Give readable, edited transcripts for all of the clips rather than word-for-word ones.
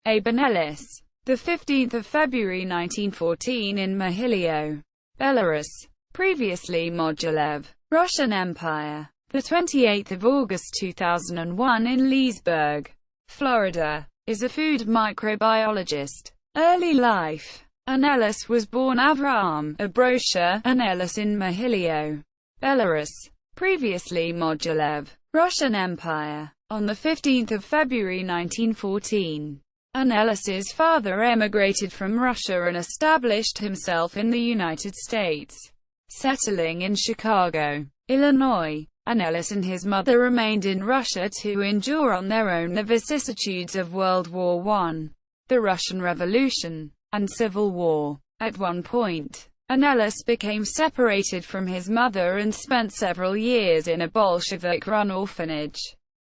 Abe Anellis. The 15th of February 1914 in Mahilyow, Belarus, previously Mogilëv, Russian Empire. The 28th of August 2001 in Leesburg, Florida, is a food microbiologist. Early life. Anellis was born Avram Abrosha Anellis in Mahilyow, Belarus, previously Mogilëv, Russian Empire, on the 15th of February 1914. Anellis's father emigrated from Russia and established himself in the United States, settling in Chicago, Illinois. Anellis and his mother remained in Russia to endure on their own the vicissitudes of World War I, the Russian Revolution, and Civil War. At one point, Anellis became separated from his mother and spent several years in a Bolshevik-run orphanage,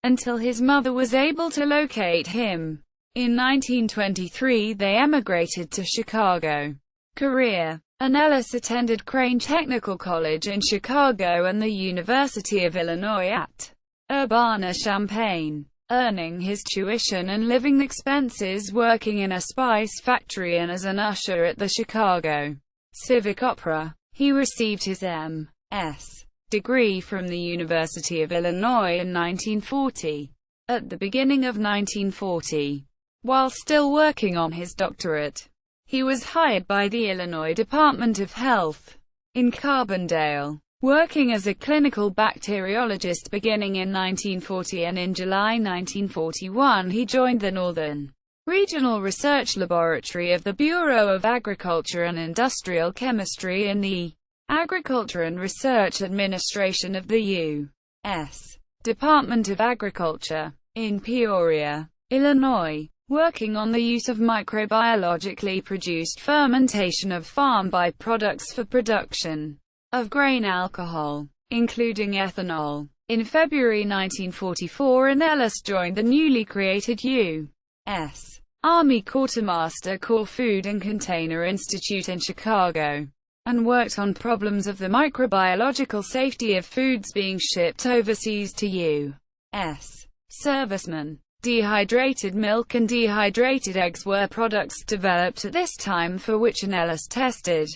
until his mother was able to locate him. In 1923 they emigrated to Chicago. Career. Anellis attended Crane Technical College in Chicago and the University of Illinois at Urbana-Champaign, earning his tuition and living expenses working in a spice factory and as an usher at the Chicago Civic Opera. He received his M.S. degree from the University of Illinois in 1940. At the beginning of 1940, while still working on his doctorate, he was hired by the Illinois Department of Health in Carbondale, working as a clinical bacteriologist beginning in 1940, and in July 1941 he joined the Northern Regional Research Laboratory of the Bureau of Agriculture and Industrial Chemistry in the Agriculture and Research Administration of the U.S. Department of Agriculture, in Peoria, Illinois, working on the use of microbiologically produced fermentation of farm byproducts for production of grain alcohol, including ethanol. In February 1944, Anellis joined the newly created U.S. Army Quartermaster Corps Food and Container Institute in Chicago, and worked on problems of the microbiological safety of foods being shipped overseas to U.S. servicemen. Dehydrated milk and dehydrated eggs were products developed at this time for which Anellis tested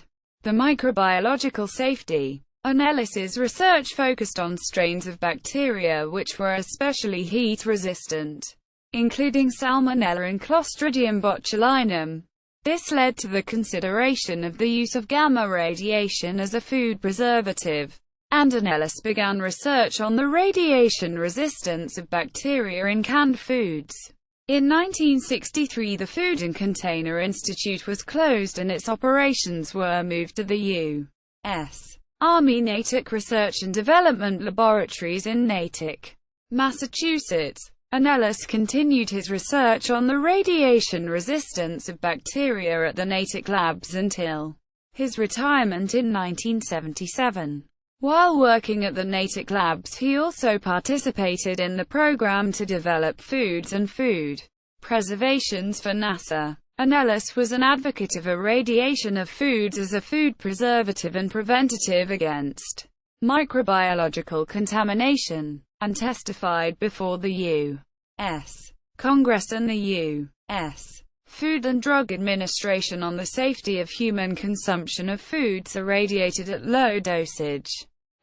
the microbiological safety. Anellis's research focused on strains of bacteria which were especially heat-resistant, including Salmonella and Clostridium botulinum. This led to the consideration of the use of gamma radiation as a food preservative, and Anellis began research on the radiation resistance of bacteria in canned foods. In 1963 the Food and Container Institute was closed and its operations were moved to the U.S. Army Natick Research and Development Laboratories in Natick, Massachusetts. Anellis continued his research on the radiation resistance of bacteria at the Natick Labs until his retirement in 1977. While working at the Natick Labs he also participated in the program to develop foods and food preservations for NASA. Anellis was an advocate of irradiation of foods as a food preservative and preventative against microbiological contamination, and testified before the U.S. Congress and the U.S. Food and Drug Administration on the safety of human consumption of foods irradiated at low dosage.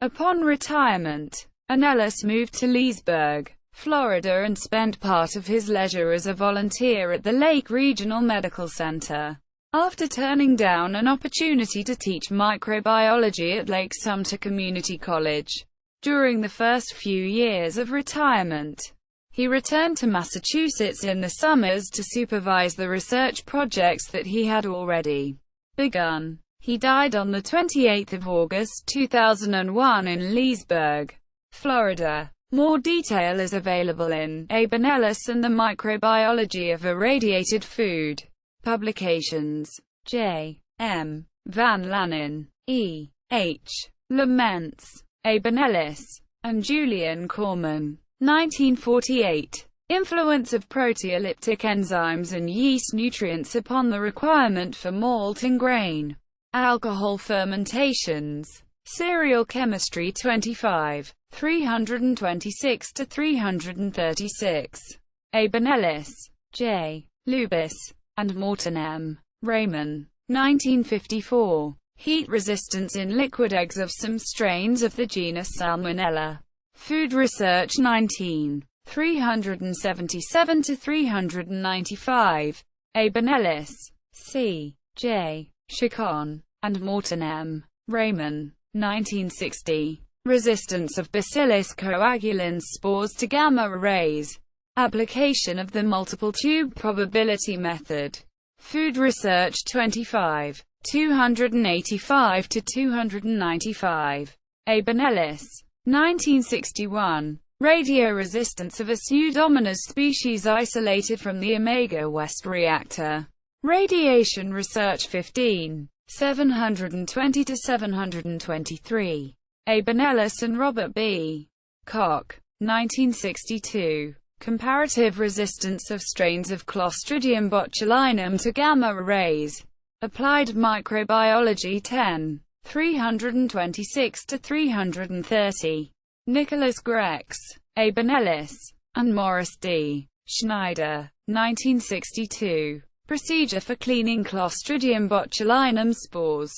Upon retirement, Anellis moved to Leesburg, Florida and spent part of his leisure as a volunteer at the Lake Regional Medical Center. After turning down an opportunity to teach microbiology at Lake Sumter Community College, during the first few years of retirement, he returned to Massachusetts in the summers to supervise the research projects that he had already begun. He died on 28 August 2001 in Leesburg, Florida. More detail is available in Abe Anellis and the Microbiology of Irradiated Food. Publications: J. M. Van Lannen, E. H. Laments, Abe Anellis, and Julian Corman. 1948. Influence of proteolytic enzymes and yeast nutrients upon the requirement for malt and grain alcohol fermentations. Cereal Chemistry 25, 326–336. Abe Anellis, J. Lubis, and Morton M. Raymond. 1954. Heat resistance in liquid eggs of some strains of the genus Salmonella. Food Research 19. 377–395. Abe Anellis, C. J. Chacon, and Morton M. Raymond. 1960. Resistance of Bacillus coagulans spores to gamma rays. Application of the multiple tube probability method. Food Research 25. 285–295. Abe Anellis. 1961. Radioresistance of a Pseudomonas species isolated from the Omega West reactor. Radiation Research 15. 720–723. Abe Anellis and Robert B. Koch. 1962. Comparative resistance of strains of Clostridium botulinum to gamma rays. Applied Microbiology 10. 326–330. Nicholas Grex, Abe Anellis, and Morris D. Schneider. 1962. Procedure for cleaning Clostridium botulinum spores.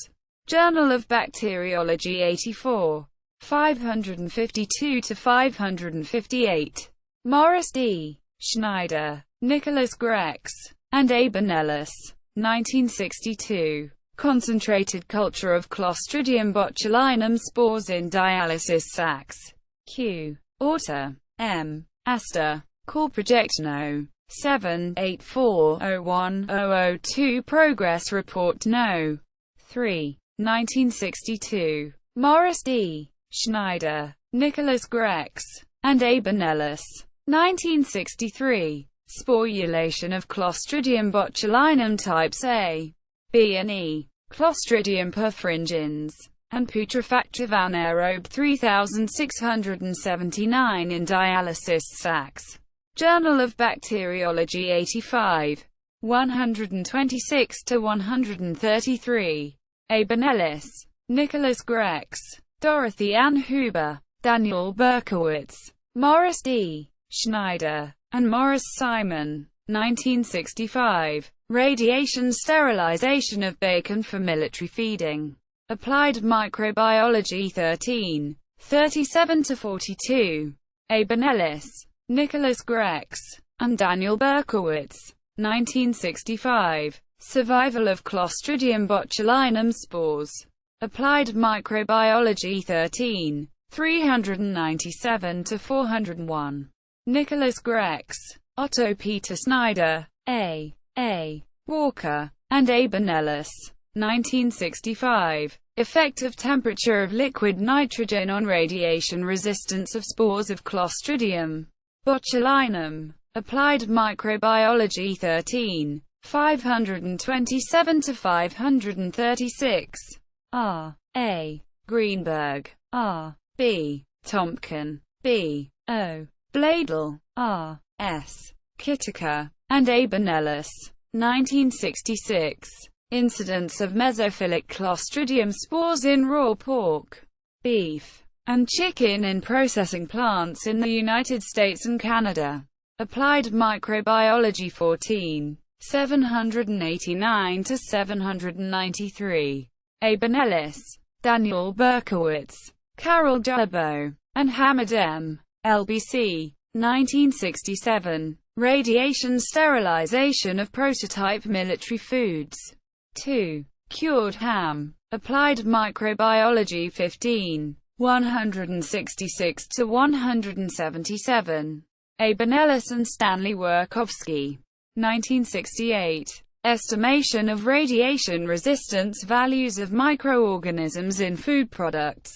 Journal of Bacteriology 84. 552–558. Morris D. Schneider, Nicholas Grex, and Abe Anellis. 1962. Concentrated culture of Clostridium botulinum spores in dialysis sacs. Q. Author. M. Astor. Call Project No. 784010002 Progress Report No. 3. 1962. Morris D. Schneider, Nicholas Grex, and Abe Anellis. 1963. Sporulation of Clostridium botulinum types A, B and E. Clostridium perfringens, and putrefactive anaerobe 3679 in dialysis sacs. Journal of Bacteriology 85. 126–133. Abe Anellis, Nicholas Grex, Dorothy Ann Huber, Daniel Berkowitz, Morris D. Schneider, and Morris Simon. 1965. Radiation sterilization of bacon for military feeding. Applied Microbiology 13. 37–42. Abe Anellis, Nicholas Grex, and Daniel Berkowitz. 1965. Survival of Clostridium botulinum spores. Applied Microbiology 13. 397–401. Nicholas Grex, Otto Peter Snyder, A. Walker, and Abe Anellis. 1965. Effect of temperature of liquid nitrogen on radiation resistance of spores of Clostridium botulinum. Applied Microbiology 13. 527–536. R. A. Greenberg, R. B. Tompkin, B. O. Bladel, R. S. Kittaker, and Abe Anellis. 1966. Incidence of mesophilic Clostridium spores in raw pork, beef, and chicken in processing plants in the United States and Canada. Applied Microbiology 14. 789–793. Abe Anellis, Daniel Berkowitz, Carol Jabbo, and Hamid M. LBC. 1967. Radiation sterilization of prototype military foods. 2. Cured ham. Applied Microbiology 15. 166–177. Abe Anellis and Stanley Werkowski. 1968. Estimation of radiation resistance values of microorganisms in food products.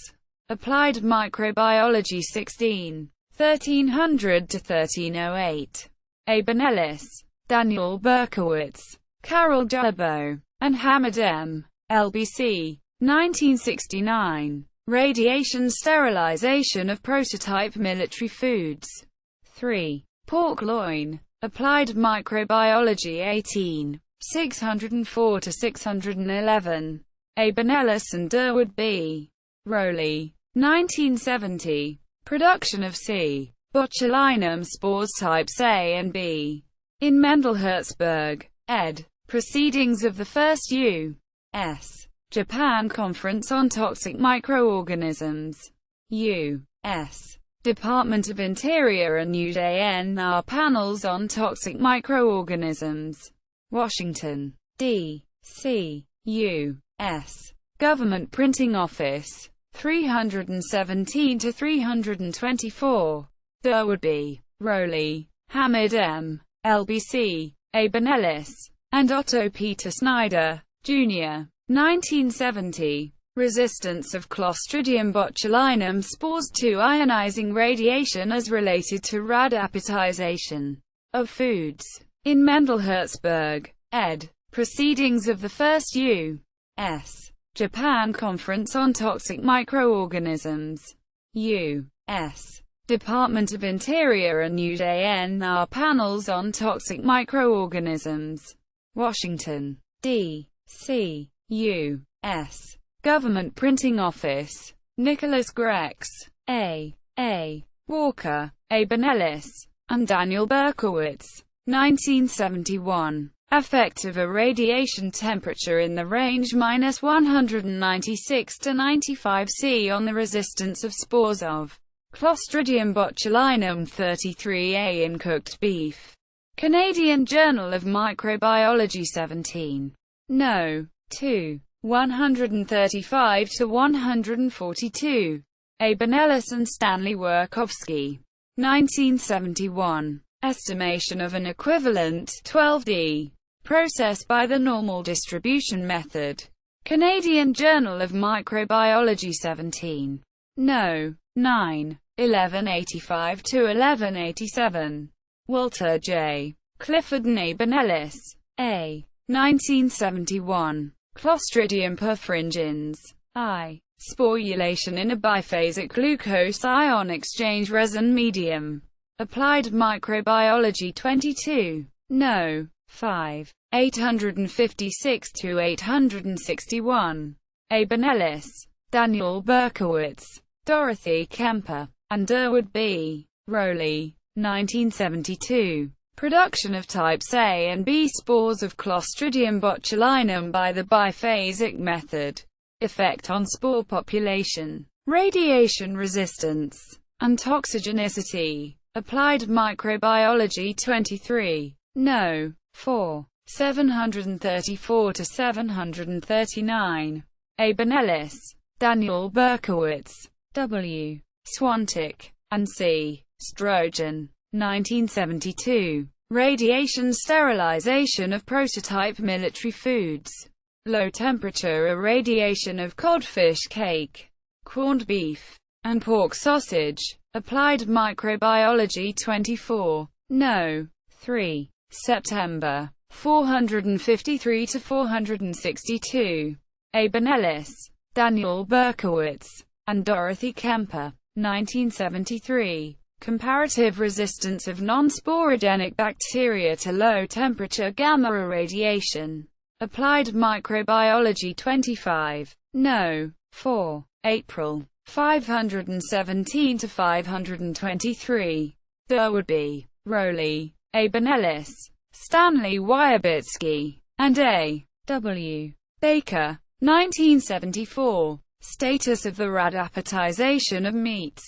Applied Microbiology 16. 1300–1308. Abe Anellis, Daniel Berkowitz, Carol Jabbo, and Hamid M. LBC. 1969. Radiation sterilization of prototype military foods. 3. Pork loin. Applied Microbiology 18. 604–611. Abe Anellis and Durwood B. Rowley. 1970. Production of C. botulinum spores types A and B. in Mendelherzberg, ed. Proceedings of the First U.S. Japan Conference on Toxic Microorganisms. U.S. Department of Interior and UNR Panels on Toxic Microorganisms. Washington, D.C. U.S. Government Printing Office. 317 to 324. Durwood B. Rowley, Hamid M. LBC, Abe Anellis, and Otto Peter Snyder, Jr. 1970. Resistance of Clostridium botulinum spores to ionizing radiation as related to radapetization of foods. In Mendelherzberg, ed. Proceedings of the First U.S. Japan Conference on Toxic Microorganisms. U.S. Department of Interior and UNR Panels on Toxic Microorganisms. Washington, D.C. U.S. Government Printing Office. Nicholas Grex, A. Walker, Abe Anellis, and Daniel Berkowitz. 1971. Effective irradiation temperature in the range -196 to 95 C on the resistance of spores of Clostridium botulinum 33A in cooked beef. Canadian Journal of Microbiology 17. No. 2. 135 to 142. Abe Anellis and Stanley Werkowski. 1971. Estimation of an equivalent 12D process by the normal distribution method. Canadian Journal of Microbiology 17. No. 9. 1185 to 1187. Walter J. Clifford and Abe Anellis. A. 1971. Clostridium perfringens. I. Sporulation in a biphasic glucose ion exchange resin medium. Applied Microbiology 22. No. 5. 856 to 861. Abe Anellis, Daniel Berkowitz, Dorothy Kemper, and Durwood B. Rowley. 1972. Production of types A and B spores of Clostridium botulinum by the biphasic method. Effect on spore population. Radiation resistance and toxigenicity. Applied Microbiology 23. No. 4. 734 to 739. Abe Anellis, Daniel Berkowitz, W. Swantik, and C. Strojan. 1972. Radiation sterilization of prototype military foods. Low temperature irradiation of codfish cake, corned beef, and pork sausage. Applied Microbiology 24. No. 3. September. 453 to 462. Abe Anellis, Daniel Berkowitz, and Dorothy Kemper. 1973. Comparative resistance of non-sporogenic bacteria to low-temperature gamma irradiation. Applied Microbiology 25. No. 4. April. 517 to 523. Durwood B. Rowley, Abe Anellis, Stanley Wyabitsky, and A. W. Baker. 1974. Status of the radapetization of meats.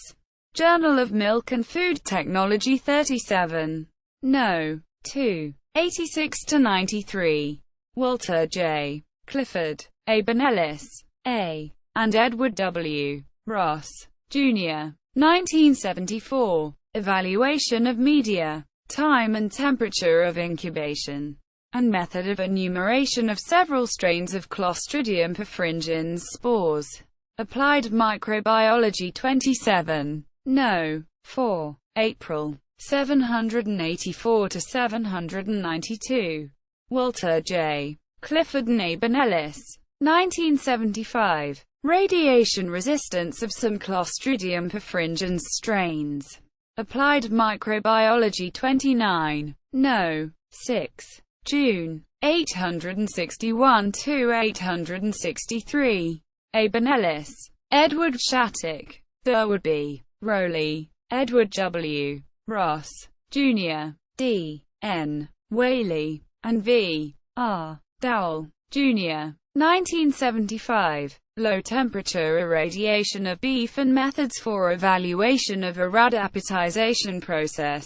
Journal of Milk and Food Technology 37. No. 2. 86 to 93. Walter J. Clifford, Abe Anellis, A. and Edward W. Ross, Jr. 1974. Evaluation of media, time and temperature of incubation, and method of enumeration of several strains of Clostridium perfringens spores. Applied Microbiology 27. No. 4. April. 784 to 792. Walter J. Clifford and Abe Anellis. 1975. Radiation resistance of some Clostridium perfringens strains. Applied Microbiology 29. No. 6. June. 861 to 863. Abe Anellis, Edward Shattuck, Durwood B. Rowley, Edward W. Ross, Jr., D. N. Whaley, and V. R. Dowell, Jr. 1975. Low-temperature irradiation of beef and methods for evaluation of iradapetization process.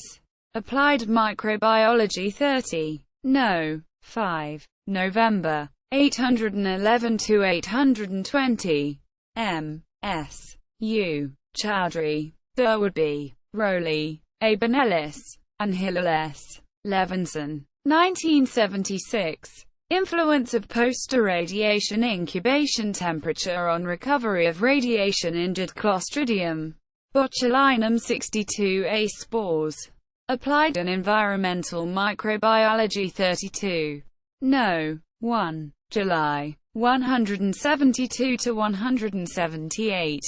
Applied Microbiology 30. No. 5. November. 811–820. M. S. U. Chowdhury, Durwood B. Rowley, Abe Anellis, and Mahilyow S. Levinson. 1976. Influence of post-irradiation incubation temperature on recovery of radiation-injured Clostridium botulinum 62A spores. Applied and Environmental Microbiology 32. No. 1. July. 172–178.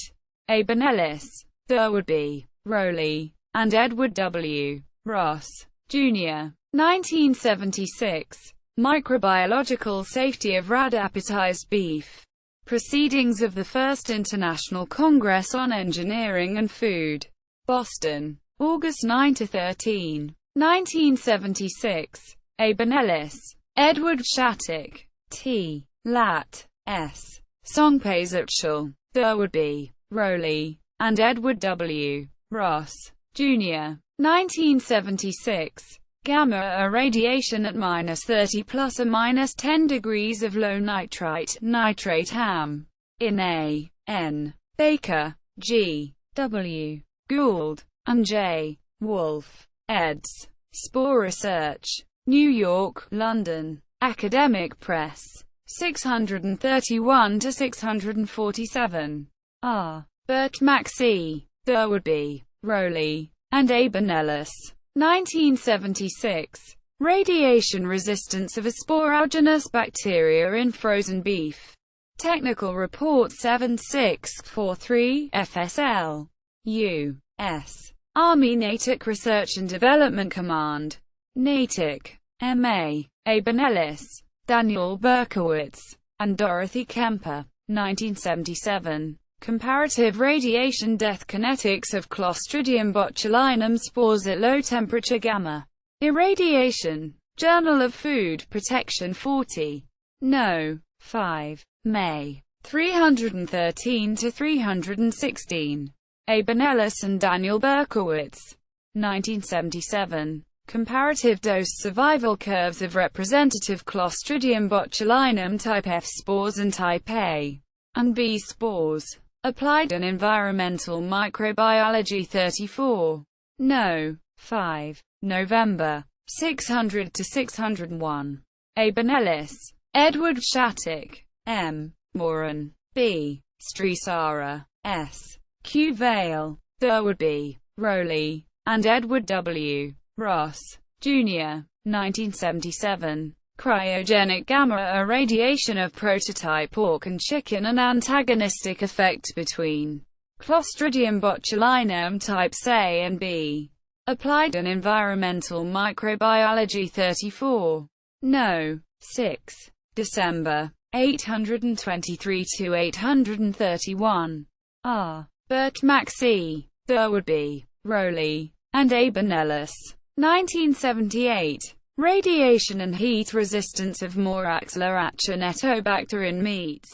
Abe Anellis, Durwood B. Rowley, and Edward W. Ross, Jr. 1976. Microbiological Safety of Radapetized Beef. Proceedings of the First International Congress on Engineering and Food. Boston. August 9–13. 1976. Abe Anellis, Edward Shattuck, T. Lat. S. Songpeizuchal, Durwood B. Rowley, and Edward W. Ross, Jr. 1976. Gamma irradiation at -30 ± 10 degrees of low nitrite ham. In A. N. Baker, G. W. Gould, and J. Wolfe, eds. Spore Research. New York, London. Academic Press. 631–647. R. Burt Maxey, Durwood B. Rowley, and Abe Anellis. 1976. Radiation resistance of a sporanogenous bacteria in frozen beef. Technical Report 7643, FSL. U.S. Army Natick Research and Development Command. Natick. M.A. Abe Anellis, Daniel Berkowitz, and Dorothy Kemper. 1977. Comparative Radiation Death Kinetics of Clostridium botulinum spores at Low Temperature Gamma Irradiation. Journal of Food Protection 40. No. 5. May. 313–316. Abe Anellis and Daniel Berkowitz. 1977. Comparative Dose Survival Curves of Representative Clostridium botulinum Type F spores and Type A and B spores. Applied and Environmental Microbiology 34. No. 5. November. 600–601. Abe Anellis, Edward Shattuck, M. Moran, B. Strisara, S. Q. Vale, Durwood B. Rowley, and Edward W. Ross, Jr. 1977. Cryogenic gamma irradiation of prototype pork and chicken, an antagonistic effect between Clostridium botulinum types A and B. Applied and Environmental Microbiology 34. No. 6. December. 823–831. R. Burt Maxey, Durwood B. Rowley, and Abe Anellis. 1978. Radiation and heat resistance of Morax Lachinetobacter in meats.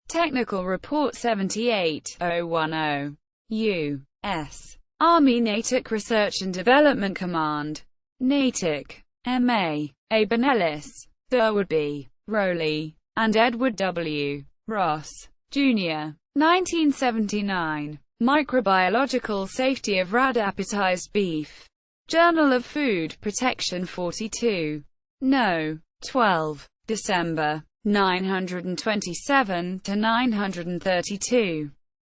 Technical Report 78010. U.S. Army Natick Research and Development Command. Natick. M.A. Abe Anellis, Durwood B. Rowley, and Edward W. Ross, Jr. 1979. Microbiological Safety of Radapetized Beef. Journal of Food Protection 42. No. 12. December. 927–932.